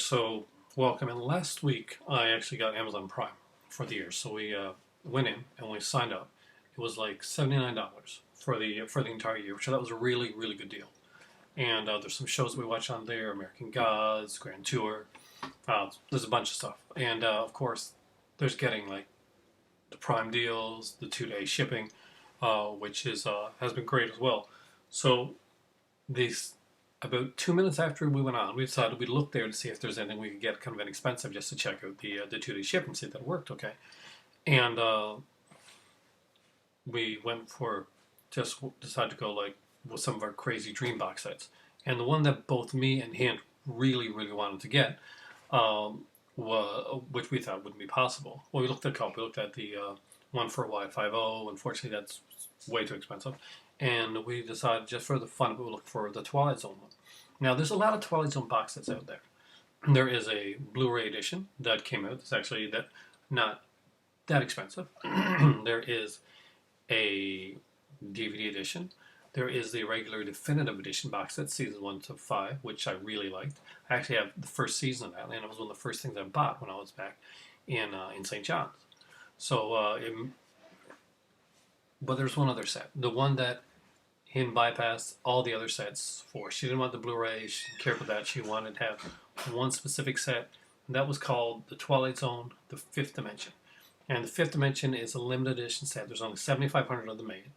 so welcome. And last week I actually got Amazon Prime for the year, so we went in and we signed up. It was like $79 for the entire year, which I thought was a really good deal. And there's some shows we watch on there: American Gods, Grand Tour. There's a bunch of stuff, and of course, there's getting like the Prime deals, the 2-day shipping, which is has been great as well. So these about 2 minutes after we went on, we decided we'd look there to see if there's anything we could get kind of inexpensive just to check out the 2-day shipping, see if that worked okay. And we went for just decided to go like with some of our crazy dream box sets. And the one that both me and him really wanted to get, which we thought wouldn't be possible. Well, we looked at a couple. We looked at the one for a Y50. Unfortunately, that's way too expensive. And we decided just for the fun of it, we looked for the Twilight Zone one. Now, there's a lot of Twilight Zone box sets out there. There is a Blu-ray edition that came out. It's actually not that expensive. There is a DVD edition. There is the regular definitive edition box set, season 1 to 5, which I really liked. I actually have the first season of that, and it was one of the first things I bought when I was back in St. John's. So, but there's one other set, the one that Hin bypassed all the other sets for. She didn't want the Blu-ray. She didn't care about that. She wanted to have one specific set, and that was called the Twilight Zone: The Fifth Dimension. And the Fifth Dimension is a limited edition set. There's only 7,500 of them made.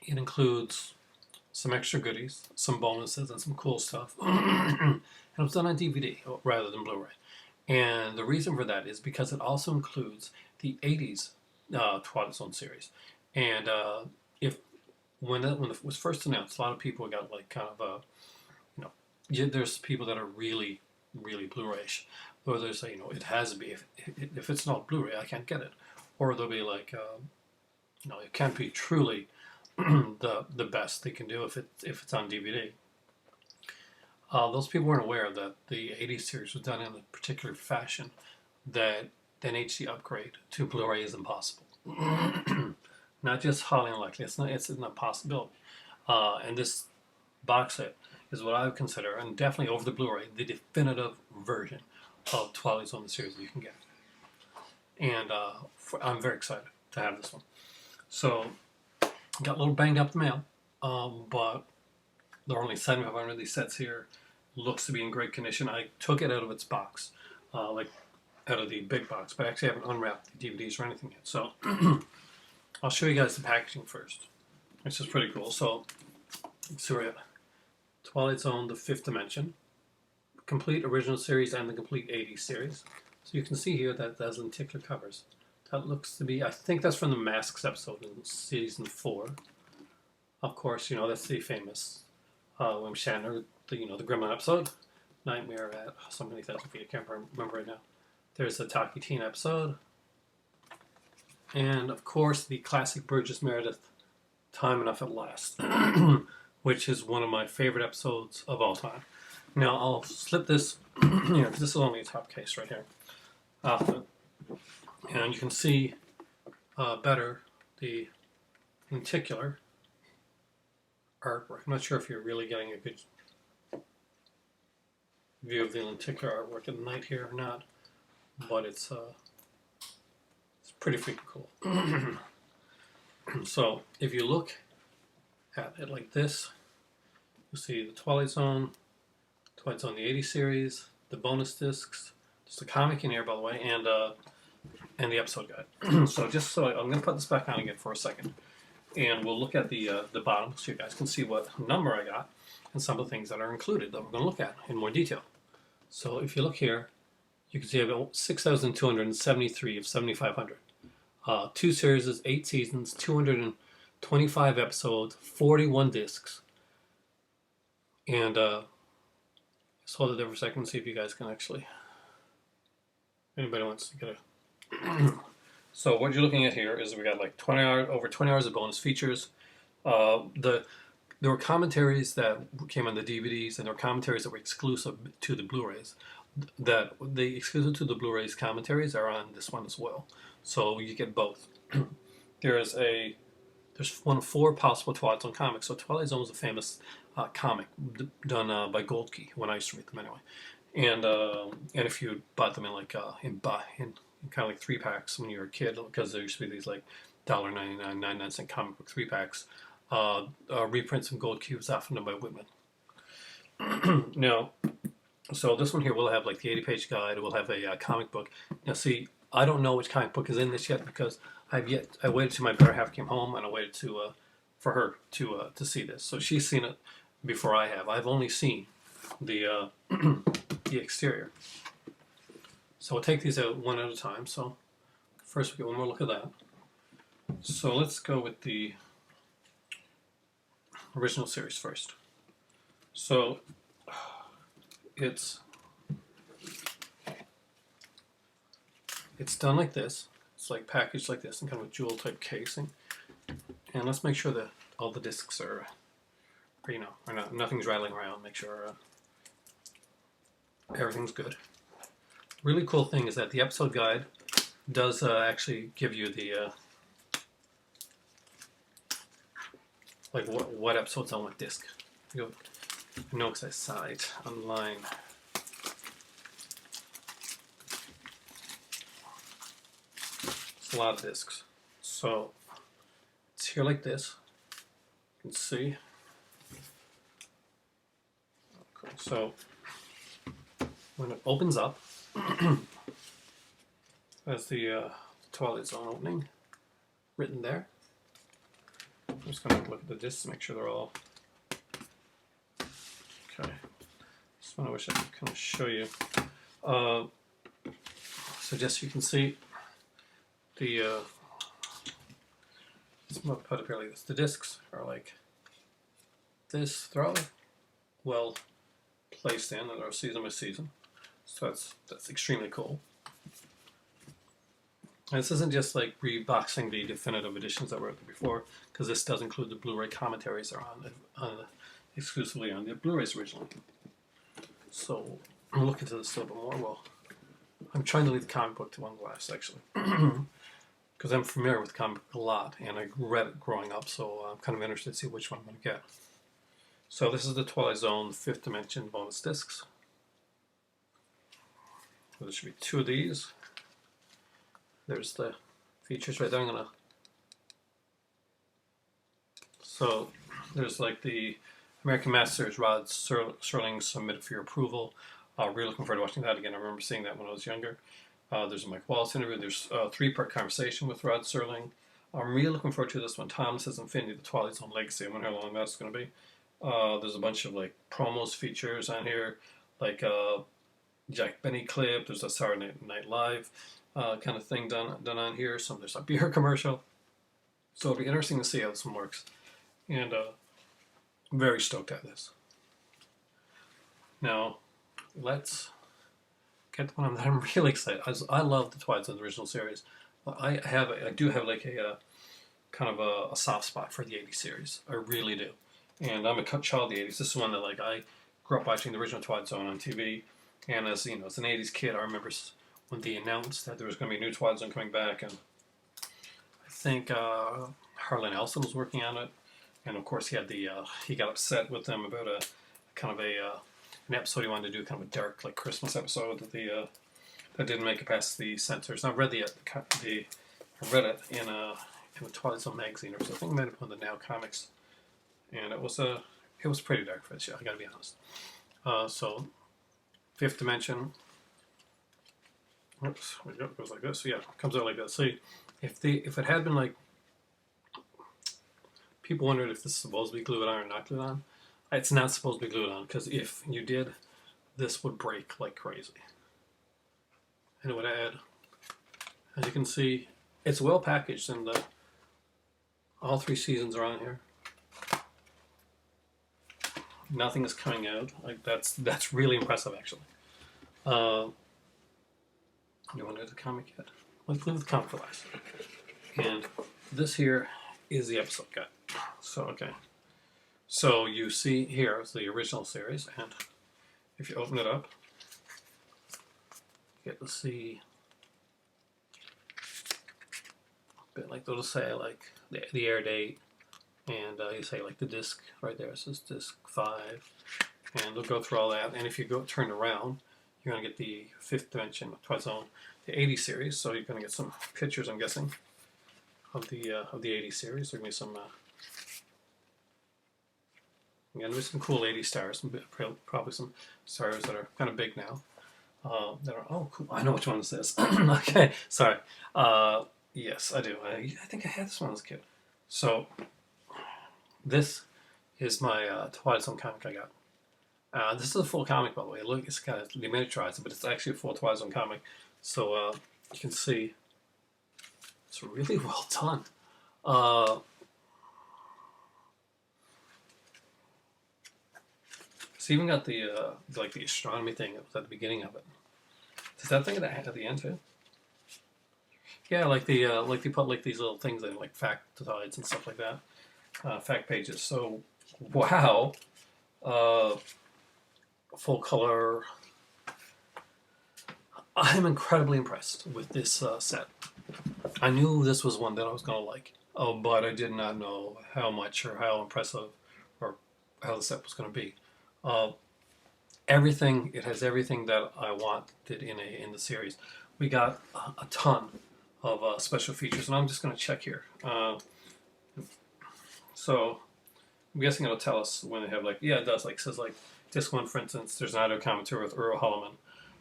It includes some extra goodies, some bonuses, and some cool stuff. And it was done on DVD rather than Blu-ray. And the reason for that is because it also includes the 80s Twilight Zone series. And when it was first announced, a lot of people got like kind of there's people that are really Blu-ray-ish, or there's it has to be if it's not Blu-ray I can't get it, or they'll be like it can't be truly the best they can do if it's on DVD. Those people weren't aware that the 80s series was done in a particular fashion that an HD upgrade to Blu-ray is impossible. Not just highly unlikely. It's not a possibility. And this box set is what I would consider, and definitely over the Blu-ray, the definitive version of Twilight Zone, the series that you can get. And I'm very excited to have this one. So, got a little banged up the mail, but there are only 7,500 of these sets here. Looks to be in great condition. I took it out of its box, like out of the big box, but I actually haven't unwrapped the DVDs or anything yet. So, I'll show you guys the packaging first, which is pretty cool. So, let's see where we're at. Twilight Zone: The Fifth Dimension, complete original series and the complete 80s series. So you can see here that there's lenticular covers. That looks to be, I think that's from the Masks episode in season 4. Of course, that's the famous William Shatner, the Gremlin episode, Nightmare at so many thousand feet. I can't remember right now. There's the Talkie Teen episode. And, of course, the classic Burgess Meredith, Time Enough at Last, which is one of my favorite episodes of all time. Now, I'll slip this here, because this is only a top case right here. And you can see better the lenticular artwork. I'm not sure if you're really getting a good view of the lenticular artwork at night here or not, but it's pretty freaking cool. So if you look at it like this, you'll see the Twilight Zone the 80s series, the bonus discs, just a comic in here by the way, and the episode guide. So I'm going to put this back on again for a second, and we'll look at the bottom so you guys can see what number I got and some of the things that are included that we're going to look at in more detail. So if you look here, you can see about 6,273 of 7,500. 2 series, 8 seasons, 225 episodes, 41 discs. And just hold it there for a second and see if you guys can actually, anybody wants to get a... So what you're looking at here is we got like over 20 hours of bonus features. There were commentaries that came on the DVDs, and there were commentaries that were exclusive to the Blu-rays. That the exclusive to the Blu-rays commentaries are on this one as well. So you get both. There's one of 4 possible Twilight Zone comics. So Twilight Zone was a famous comic done by Gold Key when I used to read them anyway. And if you bought them in like in kind of like 3-packs when you were a kid, because there used to be these like $1.99, 99-cent comic book 3-packs, reprints and gold cubes often done by Whitman. Now, so this one here will have like the 80-page guide. It will have a comic book. Now, see, I don't know which comic book is in this yet because I waited till my better half came home and I waited for her to see this. So she's seen it before I have. I've only seen the the exterior. So we'll take these out one at a time. So first we get one more look at that. So let's go with the original series first. So it's done like this. It's like packaged like this in kind of a jewel type casing. And let's make sure that all the discs are not, nothing's rattling around. Make sure everything's good. Really cool thing is that the episode guide does actually give you the like what episodes on what disc. You know, because I saw it online. It's a lot of discs. So it's here like this. You can see. Okay, so when it opens up, that's the Twilight Zone opening written there. I'm just going to look at the discs to make sure they're all okay. Just want to wish I could kind of show you. So just so you can see the let's put it here like this. The discs are like this. They're all well placed in, and they're season by season. So that's extremely cool. And this isn't just like reboxing the definitive editions that were out there before, because this does include the Blu-ray commentaries that are on exclusively on the Blu-rays originally. So I'm looking into this a little bit more. Well, I'm trying to leave the comic book to one last actually, because I'm familiar with the comic book a lot, and I read it growing up, so I'm kind of interested to see which one I'm going to get. So this is the Twilight Zone 5th Dimension bonus discs. So there should be 2 of these. There's the features right there. So there's like the American Masters Rod Serling submitted for your approval. Really looking forward to watching that again. I remember seeing that when I was younger. There's a Mike Wallace interview. There's a 3-part conversation with Rod Serling. I'm really looking forward to this one. Thomas's Infinity, the Twilight Zone Legacy. I wonder how long that's going to be. There's a bunch of like promos features on here, like Jack Benny clip. There's a Saturday Night Live kind of thing done on here. There's a beer commercial. So it'll be interesting to see how this one works. And I'm very stoked at this. Now, let's get the one that I'm really excited. I love the Twilight Zone original series. I do have like a kind of a soft spot for the 80s series. I really do. And I'm a child of the 80s. This is one that like I grew up watching the original Twilight Zone on TV. And as you know, as an 80s kid, I remember when they announced that there was going to be a new Twilight Zone coming back, and I think Harlan Ellison was working on it, and of course he got upset with them about a kind of an episode he wanted to do, kind of a dark like Christmas episode that didn't make it past the censors. And I read I read it in a Twilight Zone magazine or something. I might have put on the Now Comics, and it was pretty dark for the show. I got to be honest. So 5th Dimension. Oops, it goes like this. So yeah, it comes out like that. See, if it had been like, people wondered if this is supposed to be glued on or not glued on. It's not supposed to be glued on, because if you did, this would break like crazy. And it would add, as you can see, it's well packaged, and all 3 seasons are on here. Nothing is coming out. Like that's really impressive, actually. You want to do the comic yet? Let's leave the comic for last. And this here is the episode guide. So, okay. So you see here is the original series, and if you open it up, you get to see a bit like it'll say like the air date, and you say like the disc right there. It says disc 5, and they'll go through all that. And if you turn around, you're going to get the Fifth Dimension Twilight Zone, the 80 series. So you're going to get some pictures, I'm guessing, of the 80 series. There's going to be some. Again, there's some cool 80 stars, probably some stars that are kind of big now. That are, oh, cool. I know which one this is. Okay, sorry. Yes, I do. I think I had this one as a kid. So, this is my Twilight Zone comic I got. This is a full comic, by the way. Look, it's kind of deminiaturized, but it's actually a full Twilight Zone comic. So, you can see it's really well done. It's even got the like the astronomy thing that was at the beginning of it. Does that thing at the end too? Yeah, like they put like these little things in like factoids and stuff like that, fact pages. So, wow, full color. I'm incredibly impressed with this set. I knew this was one that I was gonna like, but I did not know how much or how impressive or how the set was gonna be. Everything, it has everything that I wanted in the series. We got a ton of special features, and I'm just going to check here. So I'm guessing it'll tell us when they have like, yeah, it does. Like, it says like disc one, for instance. There's an audio commentary with Earl Holliman,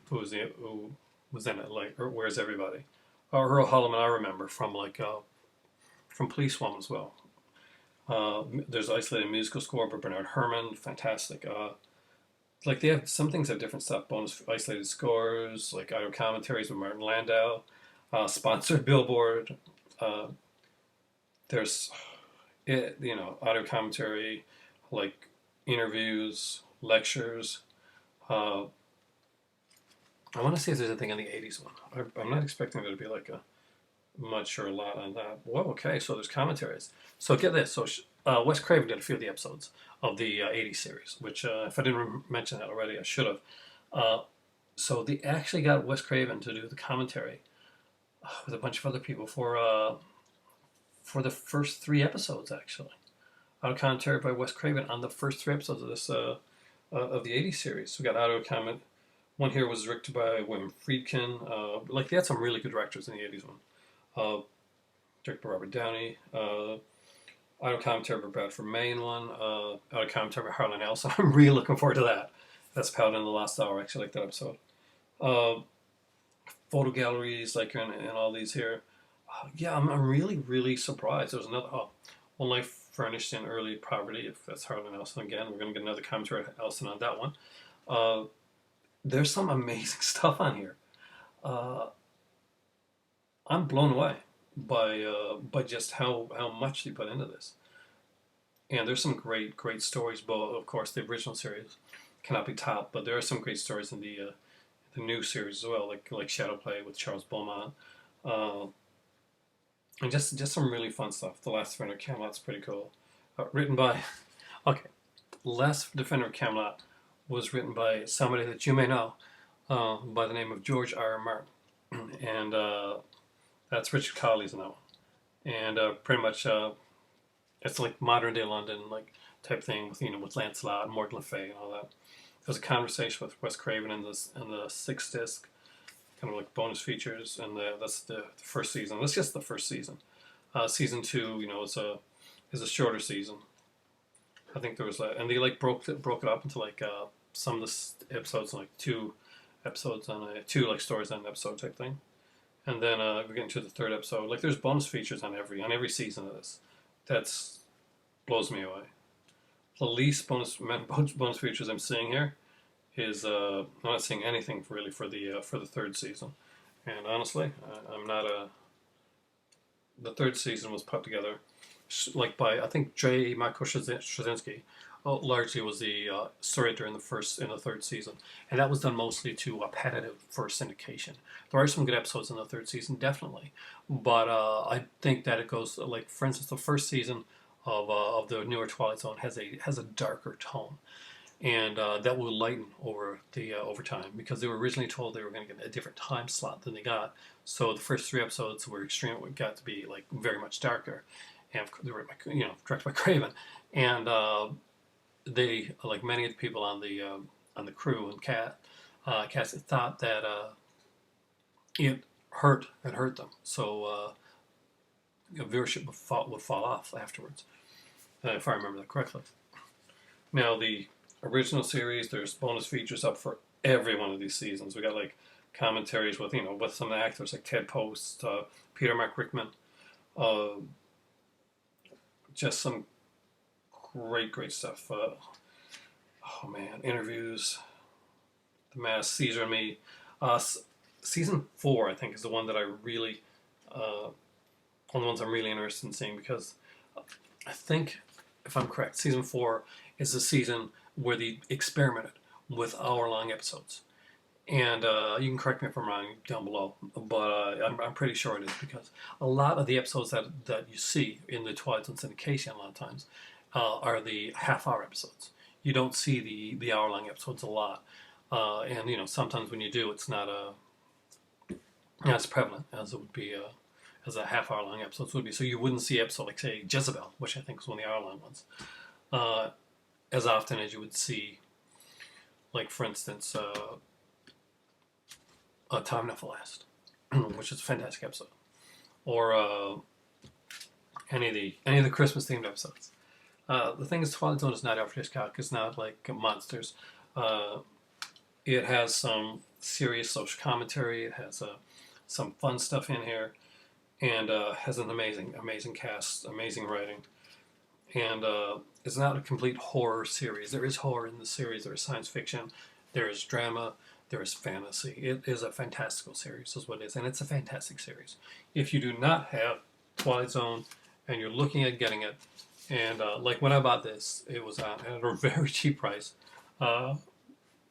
who was in it. Like, Where's Everybody? Earl Holliman, I remember from like from Police Woman as well. There's isolated musical score by Bernard Herrmann, fantastic. Like they have some things have different stuff, bonus isolated scores, like audio commentaries with Martin Landau, sponsored billboard. There's audio commentary, like interviews, lectures. I want to see if there's anything on the 80s one. I'm not expecting there to be like a much or a lot on that. Whoa, okay, so there's commentaries. So get this. So Wes Craven did a few of the episodes of the 80s series, which if I didn't mention that already, I should have. So they actually got Wes Craven to do the commentary with a bunch of other people for the first 3 episodes, actually. Audio commentary by Wes Craven on the first 3 episodes of this of the 80s series. We got audio comment. One here was directed by William Friedkin. Like they had some really good directors in the 80s one. Directed by Robert Downey. Audio commentary by Bradford Main one. Audio commentary by Harlan Ellison. I'm really looking forward to that. That's Paladin in the Last Hour. I actually like that episode. Photo galleries, like in all these here. Yeah, I'm really, really surprised. There's another One Life Furnished in Early Poverty. If that's Harlan Ellison again, we're going to get another commentary by Ellison on that one. There's some amazing stuff on here. I'm blown away by just how much they put into this. And there's some great stories. But of course, the original series cannot be topped. But there are some great stories in the new series as well, like Shadow Play with Charles Beaumont, and just some really fun stuff. The Last Defender of Camelot's pretty cool. Written by Last Defender of Camelot was written by somebody that you may know by the name of George R. R. Martin, and that's Richard Cowley's in that one. And pretty much it's like modern day London like type thing with Lancelot and Morgan Le Fay and all that. There's a conversation with Wes Craven in the 6th disc, kind of like bonus features, and that's the first season. That's just the first season. Season 2, is a shorter season. I think there was and they like broke it up into like some of the episodes, like 2 episodes on 2 like stories on an episode type thing. And then we're getting to the 3rd episode. Like there's bonus features on every season of this. That's blows me away. The least bonus features I'm seeing here is I'm not seeing anything really for the 3rd season. And honestly, I'm not the 3rd season was put together like by I think J. Michael Straczynski. Largely was the story editor in the 3rd season, and that was done mostly to pad it for syndication. There are some good episodes in the 3rd season, definitely, but I think that it goes like, for instance, the 1st season of the newer Twilight Zone has a darker tone, and that will lighten over time because they were originally told they were going to get a different time slot than they got. So the first 3 episodes were got to be like very much darker, and they were directed by Craven, and they, like many of the people on the crew and cast, cast thought that it hurt them, so viewership would fall off afterwards, if I remember that correctly. Now the original series, there's bonus features up for every one of these seasons. We got like commentaries with with some of the actors like Ted Post, Peter Mark Rickman, uh, just some great stuff. Oh man, interviews, The Mask, Caesar and Me. Season 4, I think, is the one that I really, one of the ones I'm really interested in seeing, because I think, if I'm correct, season 4 is the season where they experimented with hour-long episodes. And you can correct me if I'm wrong down below, but I'm pretty sure it is, because a lot of the episodes that you see in the Twilight Zone syndication a lot of times are the half-hour episodes. You don't see the hour-long episodes a lot, and sometimes when you do, it's not as prevalent as it would be as a half-hour-long episodes would be. So you wouldn't see episode like, say, Jezebel, which I think was one of the hour-long ones, as often as you would see, like, for instance, Time Enough to Last, which is a fantastic episode, or any of the Christmas themed episodes. The thing is, Twilight Zone is not Alfred Hitchcock. It's not like Monsters. It has some serious social commentary. It has some fun stuff in here, and has an amazing cast, amazing writing. And it's not a complete horror series. There is horror in the series. There is science fiction. There is drama. There is fantasy. It is a fantastical series, is what it is, and it's a fantastic series. If you do not have Twilight Zone and you're looking at getting it, and like when I bought this, it was at a very cheap price,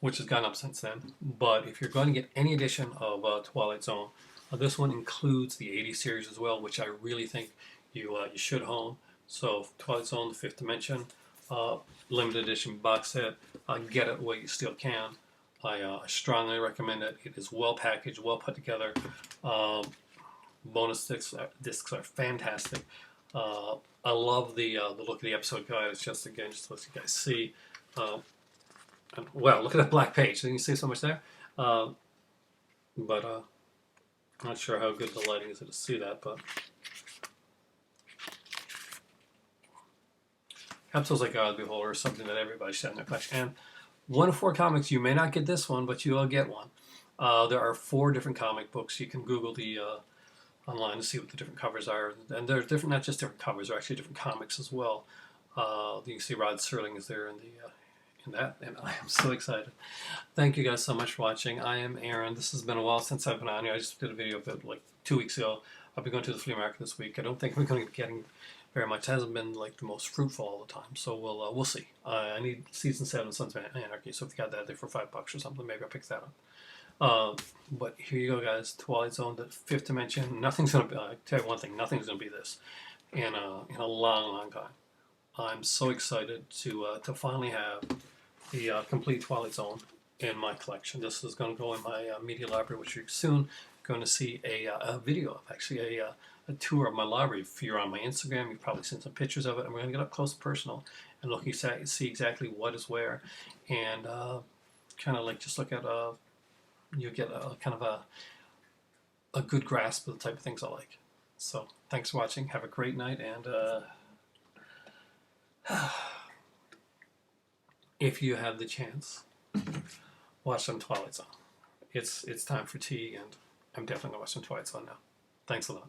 which has gone up since then. But if you're going to get any edition of Twilight Zone, this one includes the 80s series as well, which I really think you should own. So Twilight Zone, The Fifth Dimension, limited edition box set. Get it while you still can. I strongly recommend it. It is well packaged, well put together. Bonus discs are fantastic. I love the look of the episode guide. It's just, again, just to let you guys see. Well, look at that black page. You can see so much there. But not sure how good the lighting is to see that. But episodes like God the Beholder are something that everybody should have in their collection. And one of 4 comics, you may not get this one, but you will get one. There are 4 different comic books. You can Google the online to see what the different covers are, and they're different. Not just different covers; they're actually different comics as well. You can see Rod Serling is there in that, and I am so excited. Thank you guys so much for watching. I am Aaron. This has been a while since I've been on here. I just did a video of it like 2 weeks ago. I'll be going to the flea market this week. I don't think we're going to be getting very much. It hasn't been like the most fruitful all the time, so we'll see. I need season 7 of Sons of Anarchy, so if you got that there for $5 or something, maybe I'll pick that up. But here you go, guys. Twilight Zone, The Fifth Dimension. Nothing's gonna be. I tell you one thing. Nothing's gonna be this in a long time. I'm so excited to finally have the complete Twilight Zone in my collection. This is going to go in my media library, which you're soon going to see a video of. Actually, a tour of my library. If you're on my Instagram, you've probably seen some pictures of it, and we're going to get up close and personal and look see exactly what is where, and kind of like just look at you get a kind of a good grasp of the type of things I like. So thanks for watching. Have a great night, and if you have the chance, watch some Twilight Zone. It's time for tea, and I'm definitely gonna watch some Twilight Zone now. Thanks a lot.